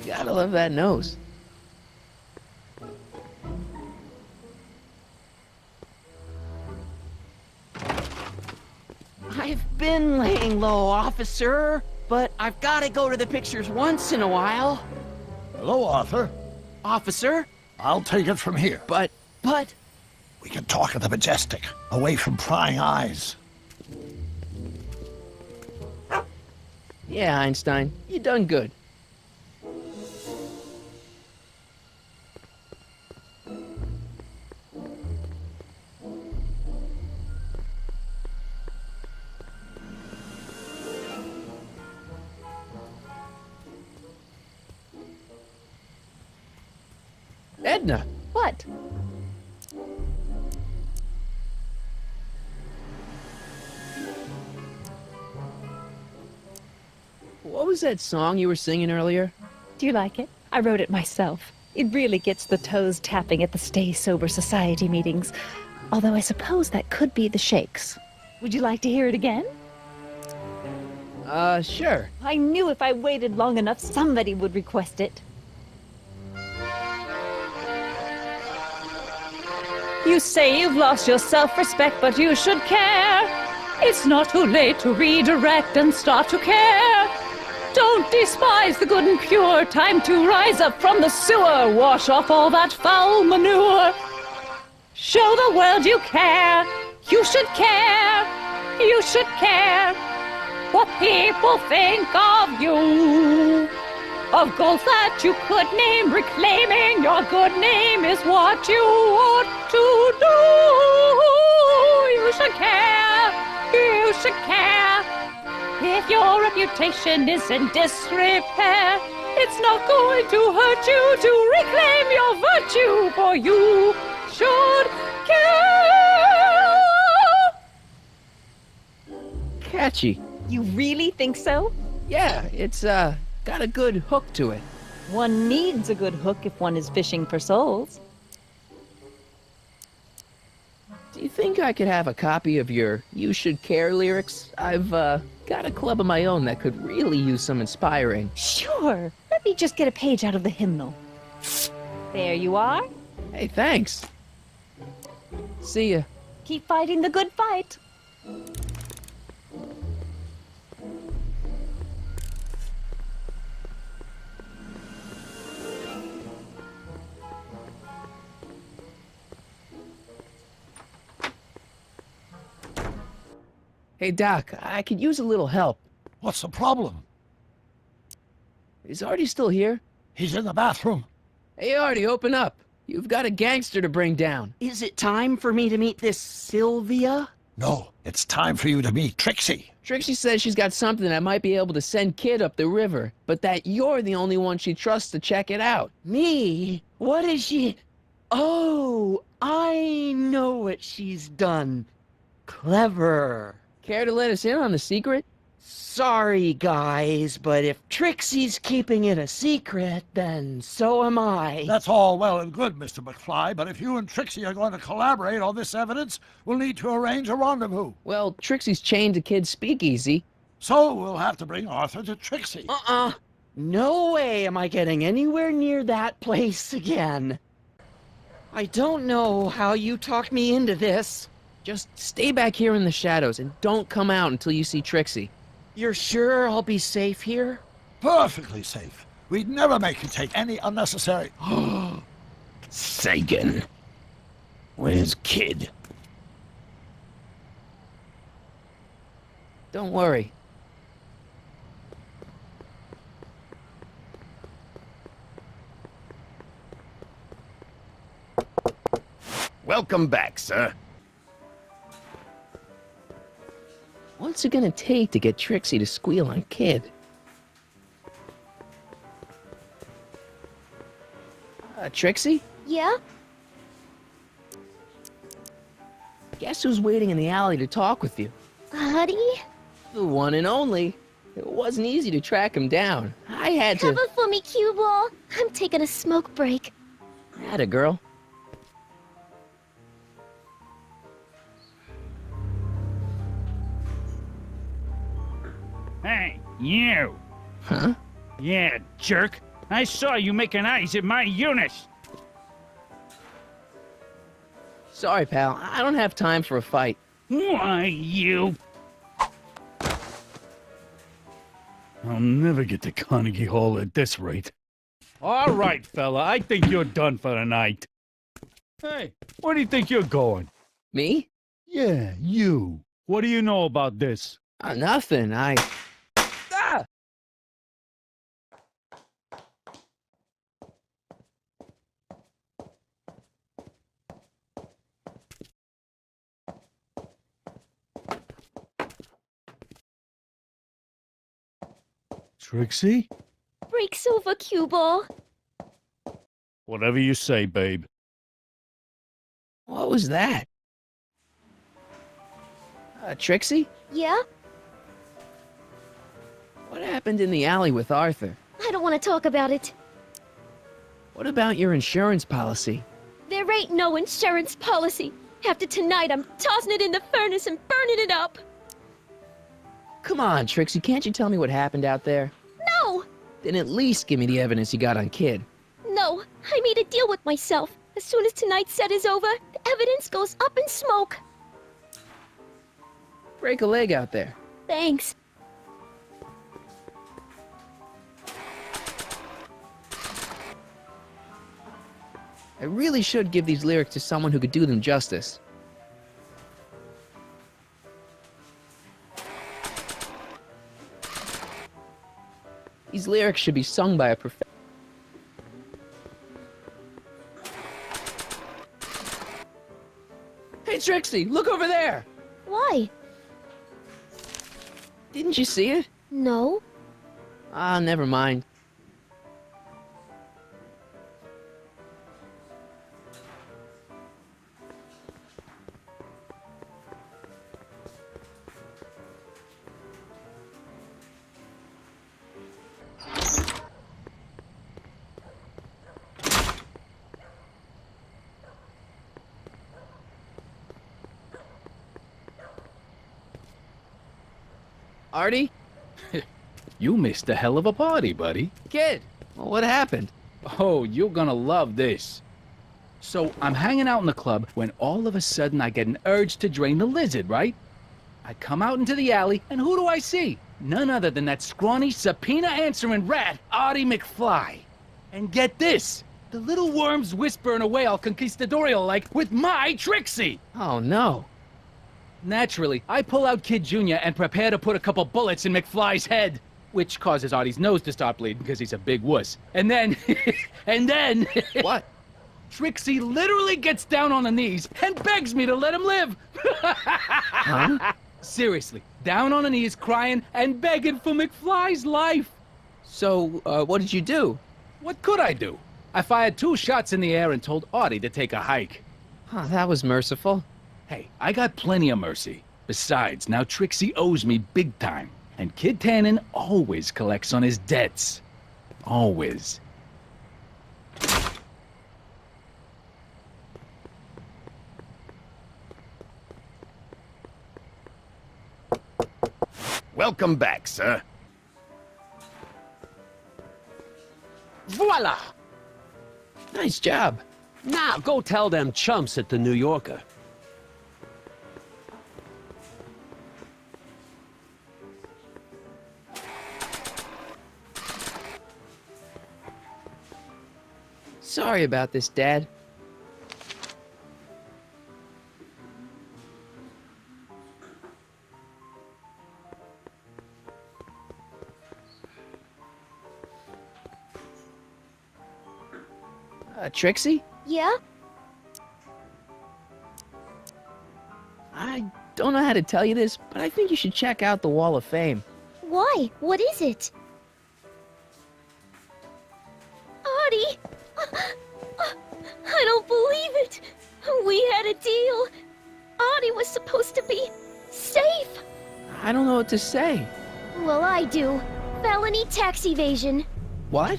Gotta love that nose. I've been laying low, officer, but I've got to go to the pictures once in a while. Hello, Arthur. Officer? I'll take it from here. But, We can talk at the Majestic, away from prying eyes. Yeah, Einstein, you done good. Edna! What? What was that song you were singing earlier? Do you like it? I wrote it myself. It really gets the toes tapping at the Stay Sober Society meetings. Although I suppose that could be the Shakes. Would you like to hear it again? Sure. I knew if I waited long enough, somebody would request it. You say you've lost your self-respect, but you should care. It's not too late to redirect and start to care. Don't despise the good and pure. Time to rise up from the sewer. Wash off all that foul manure. Show the world you care. You should care. You should care what people think of you. Of goals that you could name, reclaiming your good name is what you ought to do. You should care. You should care. If your reputation is in disrepair, it's not going to hurt you to reclaim your virtue, for you should care. Catchy. You really think so? Yeah, it's, got a good hook to it. One needs a good hook if one is fishing for souls. Do you think I could have a copy of your You Should Care lyrics? I've, got a club of my own that could really use some inspiring. Sure. Let me just get a page out of the hymnal. There you are. Hey, thanks. See ya. Keep fighting the good fight. Hey, Doc, I could use a little help. What's the problem? Is Artie still here? He's in the bathroom. Hey, Artie, open up. You've got a gangster to bring down. Is it time for me to meet this Sylvia? No, it's time for you to meet Trixie. Trixie says she's got something that might be able to send Kid up the river, but that you're the only one she trusts to check it out. Me? What is she? Oh, I know what she's done. Clever. Care to let us in on the secret? Sorry, guys, but if Trixie's keeping it a secret, then so am I. That's all well and good, Mr. McFly, but if you and Trixie are going to collaborate on this evidence, we'll need to arrange a rendezvous. Well, Trixie's chained to Kid's speakeasy. So we'll have to bring Arthur to Trixie. No way am I getting anywhere near that place again. I don't know how you talked me into this. Just stay back here in the shadows and don't come out until you see Trixie. You're sure I'll be safe here? Perfectly safe. We'd never make you take any unnecessary... Sagan. Where's Kid? Don't worry. Welcome back, sir. What's it gonna take to get Trixie to squeal on Kid? Trixie? Yeah? Guess who's waiting in the alley to talk with you? Artie? The one and only. It wasn't easy to track him down. I had to... Cover for me, cue ball. I'm taking a smoke break. Atta girl. Hey, you! Huh? Yeah, jerk. I saw you making eyes at my Eunice. Sorry, pal. I don't have time for a fight. Why, you... I'll never get to Carnegie Hall at this rate. All right, fella. I think you're done for the night. Hey, where do you think you're going? Me? Yeah, you. What do you know about this? Nothing. Ah! Trixie? Break silver cue ball. Whatever you say, babe. What was that? Trixie? Yeah? What happened in the alley with Arthur? I don't want to talk about it. What about your insurance policy? There ain't no insurance policy. After tonight, I'm tossing it in the furnace and burning it up. Come on, Trixie, can't you tell me what happened out there? No! Then at least give me the evidence you got on Kid. No, I made a deal with myself. As soon as tonight's set is over, the evidence goes up in smoke. Break a leg out there. Thanks. I really should give these lyrics to someone who could do them justice. These lyrics should be sung by a professional. Hey, Trixie, look over there! Why? Didn't you see it? No. Ah, never mind. Artie? You missed a hell of a party, buddy. Kid! Well, what happened? Oh, you're gonna love this. So, I'm hanging out in the club when all of a sudden I get an urge to drain the lizard, right? I come out into the alley, and who do I see? None other than that scrawny, subpoena-answering rat, Artie McFly. And get this! The little worm's whispering away all conquistadorial-like with my Trixie! Oh, no. Naturally, I pull out Kid Jr. and prepare to put a couple bullets in McFly's head, which causes Artie's nose to start bleeding because he's a big wuss. And then, What? Trixie literally gets down on her knees and begs me to let him live. Huh? Seriously, down on her knees crying and begging for McFly's life. So, what did you do? What could I do? I fired 2 shots in the air and told Artie to take a hike. Huh, that was merciful. Hey, I got plenty of mercy. Besides, now Trixie owes me big time. And Kid Tannen always collects on his debts. Always. Welcome back, sir. Voila! Nice job. Now go tell them chumps at the New Yorker. Sorry about this, Dad. Trixie? Yeah? I don't know how to tell you this, but I think you should check out the Wall of Fame. Why? What is it? Artie! I don't believe it! We had a deal! Artie was supposed to be safe! I don't know what to say. Well, I do. Felony tax evasion. What?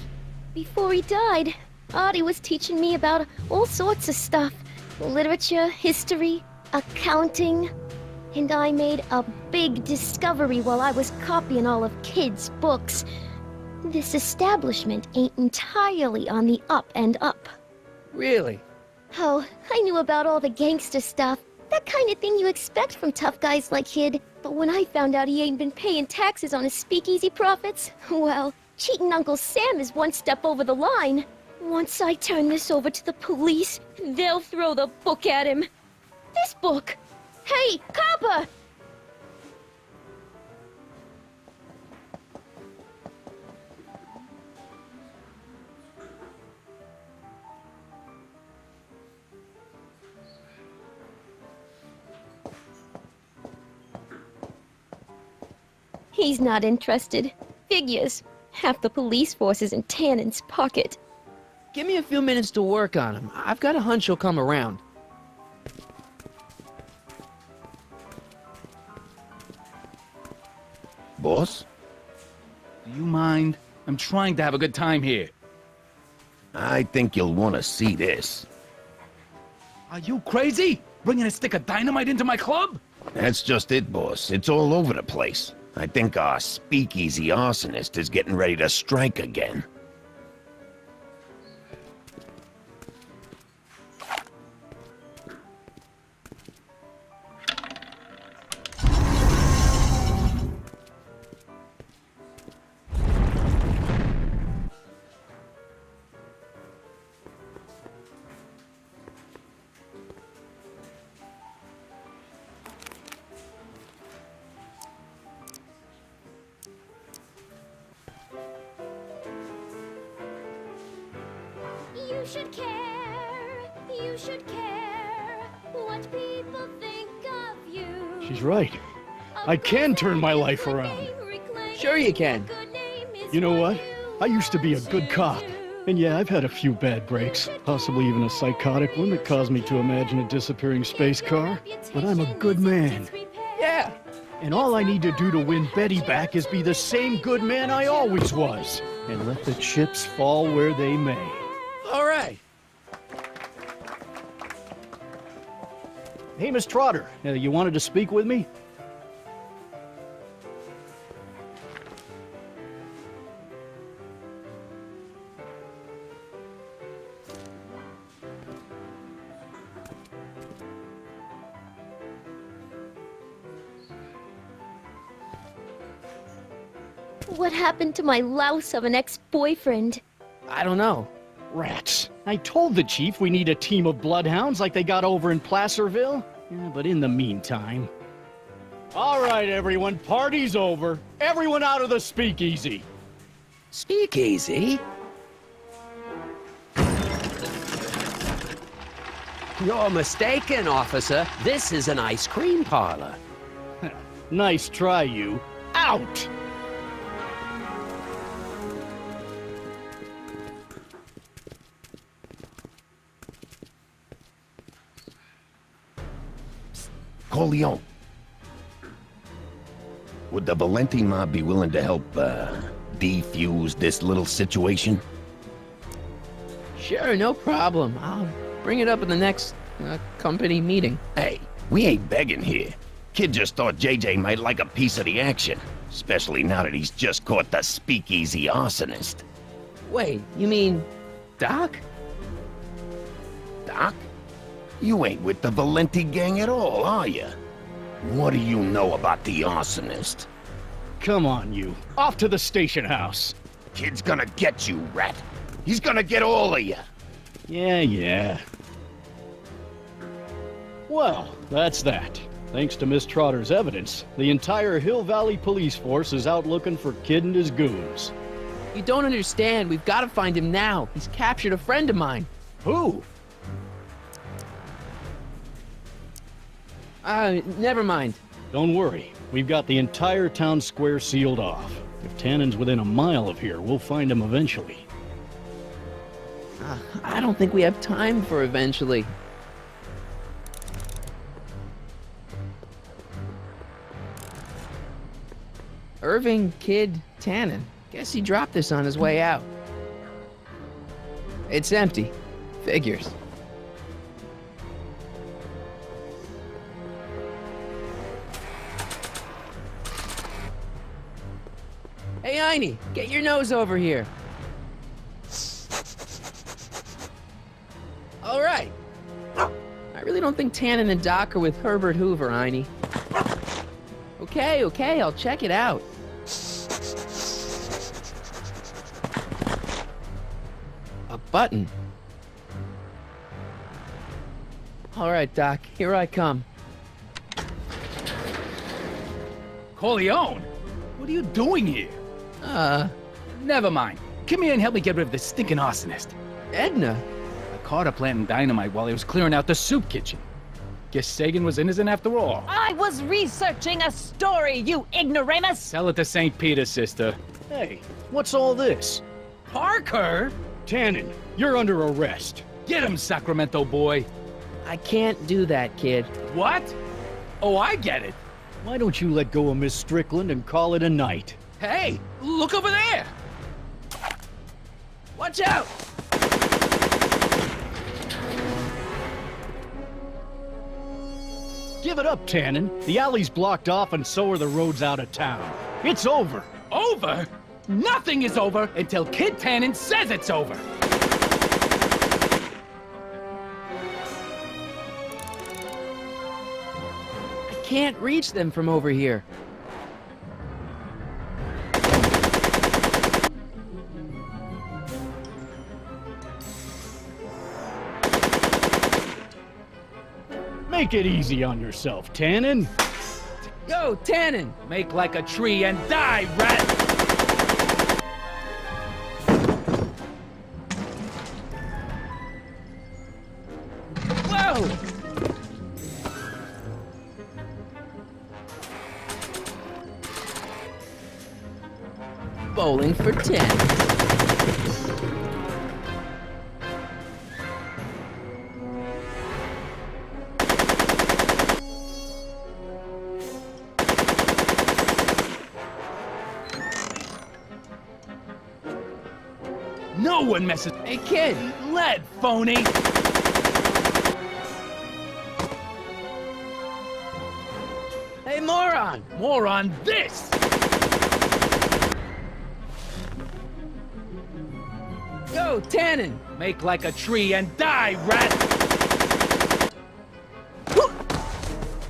Before he died, Artie was teaching me about all sorts of stuff. Literature, history, accounting. And I made a big discovery while I was copying all of Kid's books. This establishment ain't entirely on the up and up. Really? Oh, I knew about all the gangster stuff. That kind of thing you expect from tough guys like Kid. But when I found out he ain't been paying taxes on his speakeasy profits, well, cheating Uncle Sam is one step over the line. Once I turn this over to the police, they'll throw the book at him. This book! Hey, copper! He's not interested. Figures. Half the police force is in Tannen's pocket. Give me a few minutes to work on him. I've got a hunch he'll come around. Boss? Do you mind? I'm trying to have a good time here. I think you'll want to see this. Are you crazy? Bringing a stick of dynamite into my club? That's just it, boss. It's all over the place. I think our speakeasy arsonist is getting ready to strike again. You should care, you should care what people think of you. She's right. I can turn my life around. Sure you can. You know what? I used to be a good cop. And yeah, I've had a few bad breaks, possibly even a psychotic one that caused me to imagine a disappearing space car. But I'm a good man. Yeah. And all I need to do to win Betty back is be the same good man I always was. And let the chips fall where they may. All right. Hey, Miss Trotter, you wanted to speak with me? What happened to my louse of an ex-boyfriend? I don't know. Rats. I told the chief we need a team of bloodhounds like they got over in Placerville. Yeah, but in the meantime... All right, everyone, party's over. Everyone out of the speakeasy. Speakeasy? You're mistaken, officer. This is an ice cream parlor. Nice try, you. Out! Corleone. Would the Valenti mob be willing to help, defuse this little situation? Sure, no problem. I'll bring it up in the next company meeting. Hey, we ain't begging here. Kid just thought JJ might like a piece of the action, especially now that he's just caught the speakeasy arsonist. Wait, you mean Doc? Doc? You ain't with the Valenti gang at all, are you? What do you know about the arsonist? Come on, you. Off to the station house. Kid's gonna get you, rat. He's gonna get all of you. Yeah. Well, that's that. Thanks to Miss Trotter's evidence, the entire Hill Valley police force is out looking for Kid and his goons. You don't understand. We've got to find him now. He's captured a friend of mine. Who? Never mind. Don't worry. We've got the entire town square sealed off. If Tannen's within a mile of here, we'll find him eventually. I don't think we have time for eventually. Irving Kid Tannen. Guess he dropped this on his way out. It's empty. Figures. Hey, Einie, get your nose over here. All right. I really don't think Tannen and Doc are with Herbert Hoover, Einie. Okay, I'll check it out. A button. All right, Doc, here I come. Corleone? What are you doing here? Never mind. Come here and help me get rid of this stinking arsonist. Edna? I caught her planting dynamite while he was clearing out the soup kitchen. Guess Sagan was innocent after all. I was researching a story, you ignoramus! Tell it to St. Peter, sister. Hey, what's all this? Parker? Tannen, you're under arrest. Get him, Sacramento boy. I can't do that, kid. What? Oh, I get it. Why don't you let go of Miss Strickland and call it a night? Hey, look over there. Watch out! Give it up, Tannen. The alley's blocked off and so are the roads out of town. It's over. Over? Nothing is over until Kid Tannen says it's over. I can't reach them from over here. Make it easy on yourself, Tannen. Go, Tannen! Make like a tree and die, rat! Whoa! Bowling for 10. No one messes. Hey, kid! Lead, phony! Hey, moron! More on this! Go, Tannen! Make like a tree and die, rat!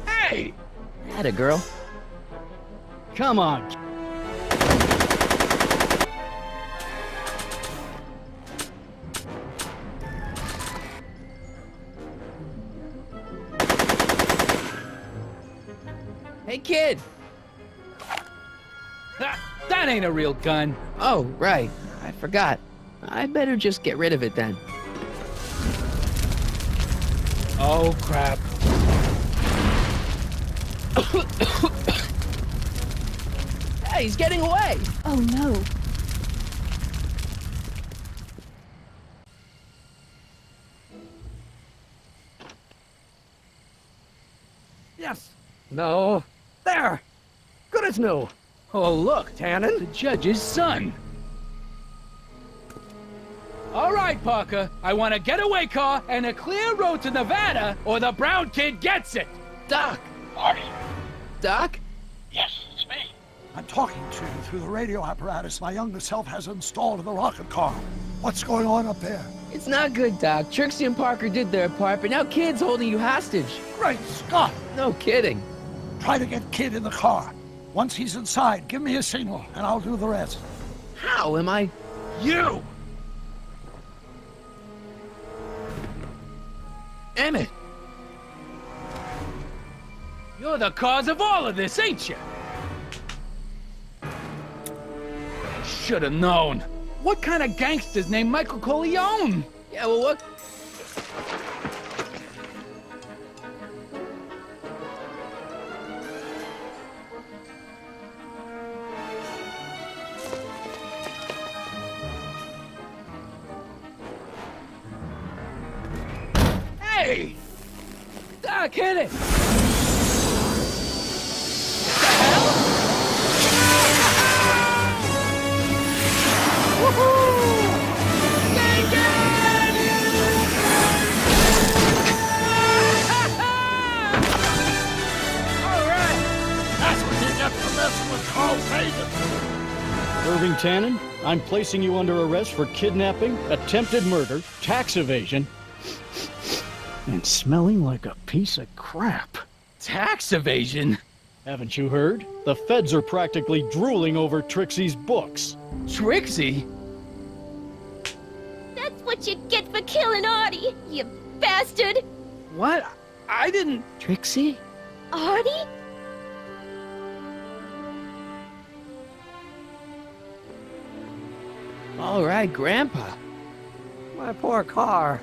Hey! Atta girl. Come on. Hey, kid! That ain't a real gun. Oh, right. I forgot. I better just get rid of it then. Oh, crap. Hey, he's getting away! Oh no. Yes. No. There. Good as new. Oh, look. Tannen? The judge's son. All right, Parker. I want a getaway car and a clear road to Nevada, or the brown kid gets it. Doc! Marty. Doc? Yes, it's me. I'm talking to you through the radio apparatus my younger self has installed in the rocket car. What's going on up there? It's not good, Doc. Trixie and Parker did their part, but now Kid's holding you hostage. Great Scott! No kidding. Try to get Kid in the car. Once he's inside, give me a signal, and I'll do the rest. How am I... You! Emmett! You're the cause of all of this, ain't you? Should have known. What kind of gangster's named Michael Corleone? Yeah, well, what... Hey! Doc, hit it! Irving Tannen, I'm placing you under arrest for kidnapping, attempted murder, tax evasion, and smelling like a piece of crap. Tax evasion? Haven't you heard? The feds are practically drooling over Trixie's books. Trixie? That's what what you get for killing Artie, you bastard! What? I didn't... Trixie? Artie? All right, Grandpa. My poor car.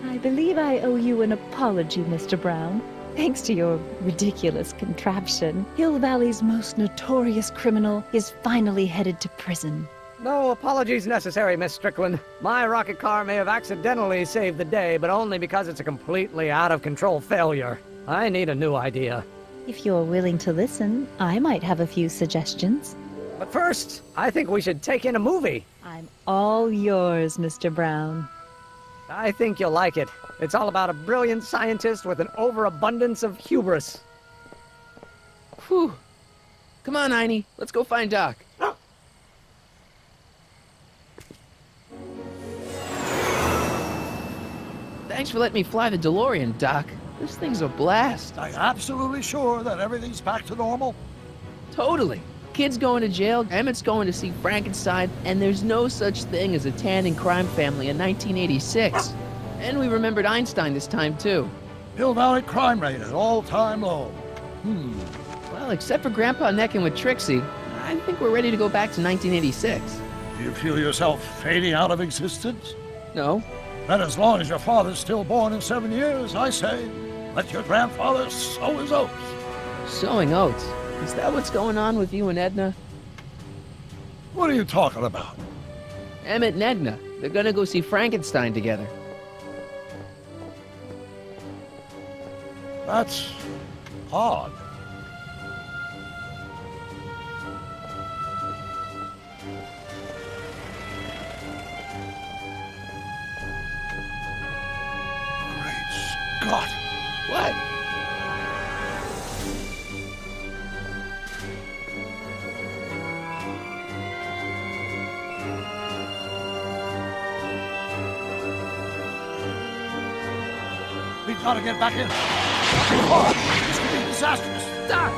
I believe I owe you an apology, Mr. Brown. Thanks to your ridiculous contraption, Hill Valley's most notorious criminal is finally headed to prison. No apologies necessary, Miss Strickland. My rocket car may have accidentally saved the day, but only because it's a completely out-of-control failure. I need a new idea. If you're willing to listen, I might have a few suggestions. But first, I think we should take in a movie. I'm all yours, Mr. Brown. I think you'll like it. It's all about a brilliant scientist with an overabundance of hubris. Whew. Come on, Einie. Let's go find Doc. Thanks for letting me fly the DeLorean, Doc. This thing's a blast. Are you absolutely sure that everything's back to normal? Totally. Kid's going to jail, Emmett's going to see Frankenstein, and there's no such thing as a Tannen crime family in 1986. And we remembered Einstein this time, too. Hill Valley crime rate at all-time low. Well, except for Grandpa necking with Trixie, I think we're ready to go back to 1986. Do you feel yourself fading out of existence? No. Then as long as your father's still born in 7 years, I say, let your grandfather sow his oats. Sowing oats? Is that what's going on with you and Edna? What are you talking about? Emmett and Edna. They're gonna go see Frankenstein together. That's odd. Great Scott! What? We gotta get back in. This could be disastrous. Doc!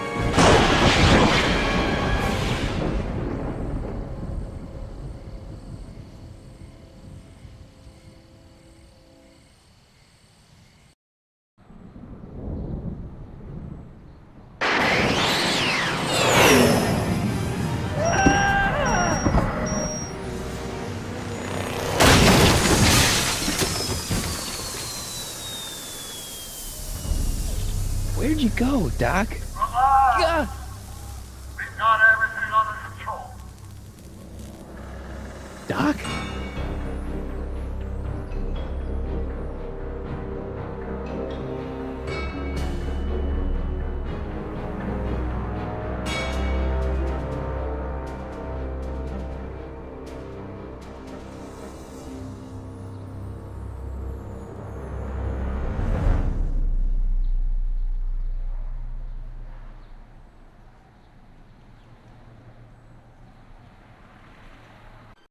Where'd you go, Doc? We've got everything under control. Doc?